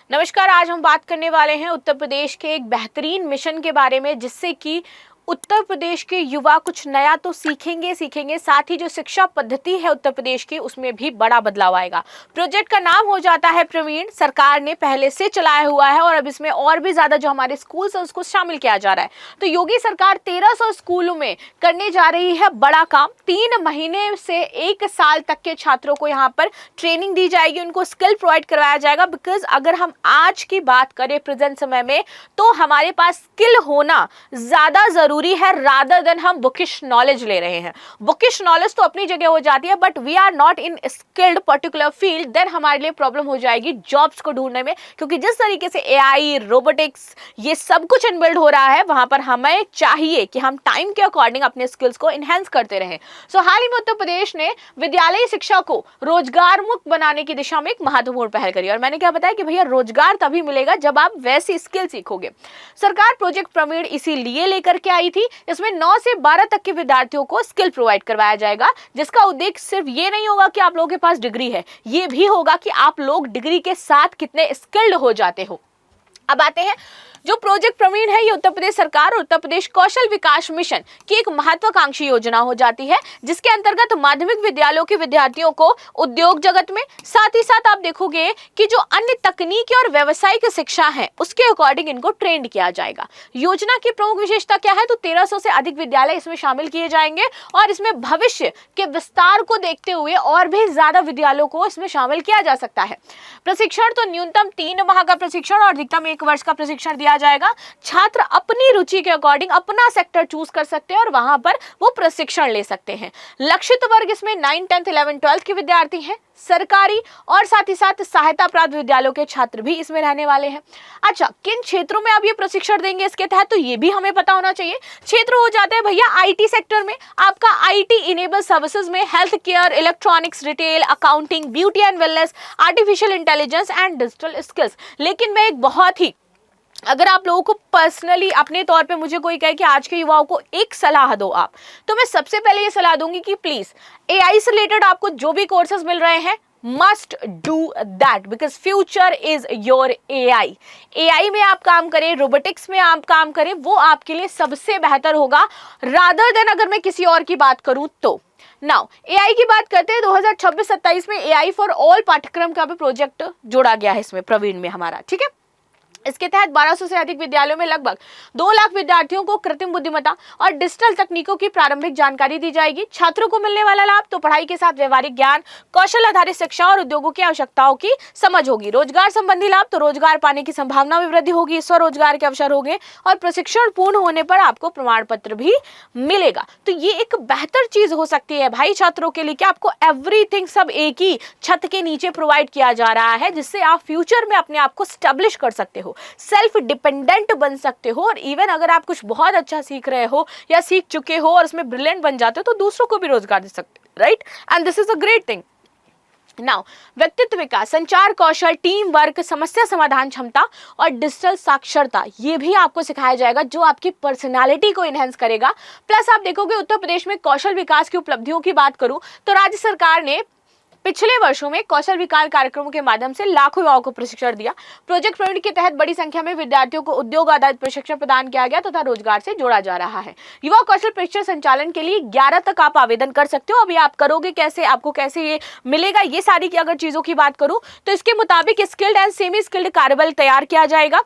नमस्कार। आज हम बात करने वाले हैं उत्तर प्रदेश के एक बेहतरीन मिशन के बारे में, जिससे कि उत्तर प्रदेश के युवा कुछ नया तो सीखेंगे साथ ही जो शिक्षा पद्धति है उत्तर प्रदेश की उसमें भी बड़ा बदलाव आएगा। प्रोजेक्ट का नाम हो जाता है प्रवीण। सरकार ने पहले से चलाया हुआ है और अब इसमें और भी ज्यादा जो हमारे स्कूल्स है उसको शामिल किया जा रहा है। तो योगी सरकार 1300 स्कूलों में करने जा रही है बड़ा काम। 3 महीने से 1 साल तक के छात्रों को यहाँ पर ट्रेनिंग दी जाएगी, उनको स्किल प्रोवाइड करवाया जाएगा। बिकॉज अगर हम आज की बात करें प्रेजेंट समय में, तो हमारे पास स्किल होना ज्यादा जरूरी है रादर देन हम बुकिश नॉलेज ले रहे हैं। बुकिश नॉलेज तो अपनी जगह हो जाती है, but we are not in skilled particular field, then हमारे लिए प्रॉब्लम हो जाएगी जॉब्स को ढूंढने में। क्योंकि जिस तरीके से एआई, रोबोटिक्स, ये सब कुछ इनबिल्ड हो रहा है, वहां पर हमें चाहिए कि हम टाइम के अकॉर्डिंग अपने स्किल्स को इनहेंस करते रहें। सो हाल ही में उत्तर प्रदेश ने विद्यालयी शिक्षा को रोजगार मुक्त बनाने की दिशा में एक महत्वपूर्ण पहल करी। और मैंने क्या बताया कि भैया रोजगार तभी मिलेगा जब आप वैसी स्किल सीखोगे। सरकार प्रोजेक्ट प्रवीण इसीलिए लेकर के आई थी। इसमें 9 से 12 तक के विद्यार्थियों को स्किल प्रोवाइड करवाया जाएगा, जिसका उद्देश्य सिर्फ ये नहीं होगा कि आप लोगों के पास डिग्री है, ये भी होगा कि आप लोग डिग्री के साथ कितने स्किल्ड हो जाते हो। अब आते हैं जो प्रोजेक्ट प्रवीण है, ये उत्तर प्रदेश सरकार और उत्तर प्रदेश कौशल विकास मिशन की एक महत्वाकांक्षी योजना हो जाती है, जिसके अंतर्गत माध्यमिक विद्यालयों के विद्यार्थियों को उद्योग जगत में, साथ ही साथ आप देखोगे कि जो अन्य तकनीकी और व्यावसायिक शिक्षा है उसके अकॉर्डिंग इनको ट्रेंड किया जाएगा। योजना की प्रमुख विशेषता क्या है? तो 1300 से अधिक विद्यालय इसमें शामिल किए जाएंगे और इसमें भविष्य के विस्तार को देखते हुए और भी ज्यादा विद्यालयों को इसमें शामिल किया जा सकता है। प्रशिक्षण तो न्यूनतम 3 माह का प्रशिक्षण और अधिकतम 1 वर्ष का प्रशिक्षण दिया जाएगा। छात्र अपनी रुचि के अकॉर्डिंग अपना सेक्टर चूज कर सकते हैं और वहां पर वो प्रशिक्षण ले सकते हैं। लक्षित वर्ग इसमें 9, 10, 11, 12 के विद्यार्थी हैं। सरकारी और साथ ही साथ सहायता प्राप्त विद्यालयों के छात्र भी इसमें रहने वाले हैं। अच्छा, किन क्षेत्रों में आप ये प्रशिक्षण देंगे इसके तहत, तो ये भी हमें पता होना चाहिए। क्षेत्र हो जाते हैं भैया आईटी सेक्टर में, आपका आईटी इनेबल सर्विसेज में health care, electronics, retail, accounting, beauty and wellness, artificial intelligence and digital skills. लेकिन मैं एक बहुत ही, अगर आप लोगों को पर्सनली अपने तौर पे मुझे कोई कहे कि आज के युवाओं को एक सलाह दो आप, तो मैं सबसे पहले ये सलाह दूंगी कि प्लीज एआई से रिलेटेड आपको जो भी कोर्सेज मिल रहे हैं, must do that, because future is your AI. AI में आप काम करें, रोबोटिक्स में आप काम करें, वो आपके लिए सबसे बेहतर होगा रादर देन अगर मैं किसी और की बात करूं तो। नाउ एआई की बात करते हैं, 2026-27 में एआई फॉर ऑल पाठ्यक्रम का भी प्रोजेक्ट जोड़ा गया है इसमें प्रवीण में हमारा, ठीक है। इसके तहत 1200 से अधिक विद्यालयों में लगभग 2 लाख विद्यार्थियों को कृत्रिम बुद्धिमत्ता और डिजिटल तकनीकों की प्रारंभिक जानकारी दी जाएगी। छात्रों को मिलने वाला लाभ तो पढ़ाई के साथ व्यवहारिक ज्ञान, कौशल आधारित शिक्षा और उद्योगों की आवश्यकताओं की समझ होगी। रोजगार संबंधी लाभ तो रोजगार पाने की संभावना में वृद्धि होगी, स्वरोजगार के अवसर होंगे और प्रशिक्षण पूर्ण होने पर आपको प्रमाण पत्र भी मिलेगा। तो ये एक बेहतर चीज हो सकती है भाई छात्रों के लिए कि आपको एवरीथिंग सब एक ही छत के नीचे प्रोवाइड किया जा रहा है, जिससे आप फ्यूचर में अपने आप को स्टैब्लिश कर सकते हो, सेल्फ डिपेंडेंट बन सकते हो। और इवन अगर आप कुछ बहुत अच्छा सीख रहे हो या सीख चुके हो और उसमें ब्रिलियंट बन जाते हो तो दूसरों को भी रोजगार दे सकते हो, right? And this is a great thing. Now व्यक्तित्व विकास, संचार कौशल, टीम वर्क, समस्या समाधान क्षमता और डिजिटल साक्षरता, ये भी आपको सिखाया जाएगा जो आपकी पर्सनालिटी को इनहेंस करेगा। प्लस आप देखोगे उत्तर प्रदेश में कौशल विकास की उपलब्धियों की बात करूं तो राज्य सरकार ने पिछले वर्षों में कौशल विकास कार्यक्रमों के माध्यम से लाखों युवाओं को प्रशिक्षण दिया। प्रोजेक्ट प्रवीण के तहत बड़ी संख्या में विद्यार्थियों को उद्योग आधारित प्रशिक्षण प्रदान किया गया तथा रोजगार से जोड़ा जा रहा है। युवा कौशल प्रशिक्षण संचालन के लिए 11 तक आप आवेदन कर सकते हो। अभी आप करोगे कैसे, आपको कैसे ये मिलेगा, ये सारी की अगर चीजों की बात करूं तो इसके मुताबिक स्किल्ड एंड सेमी स्किल्ड कार्यबल तैयार किया जाएगा।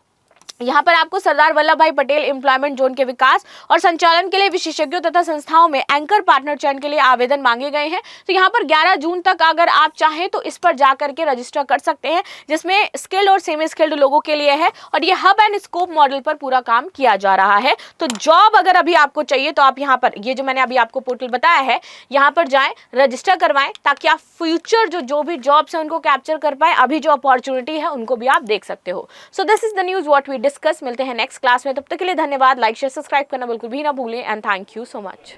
यहाँ पर आपको सरदार वल्लभ भाई पटेल एम्प्लॉयमेंट जोन के विकास और संचालन के लिए विशेषज्ञों तथा संस्थाओं में एंकर पार्टनर चयन के लिए आवेदन मांगे गए हैं। तो यहाँ पर 11 जून तक अगर आप चाहें तो इस पर जा करके रजिस्टर कर सकते हैं, जिसमें स्किल्ड और सेमी स्किल्ड लोगों के लिए है और ये हब एंड स्कोप मॉडल पर पूरा काम किया जा रहा है। तो जॉब अगर अभी आपको चाहिए तो आप यहाँ पर ये जो मैंने अभी आपको पोर्टल बताया है, यहाँ पर जाएं, रजिस्टर करवाएं, ताकि आप फ्यूचर जो भी जॉब्स हैं उनको कैप्चर कर पाए। अभी जो अपॉर्चुनिटी है उनको भी आप देख सकते हो। So this is the news what we discuss. मिलते हैं नेक्स्ट क्लास में, तब तक के लिए धन्यवाद। लाइक शेयर सब्सक्राइब करना बिल्कुल भी ना भूलें and thank you so much.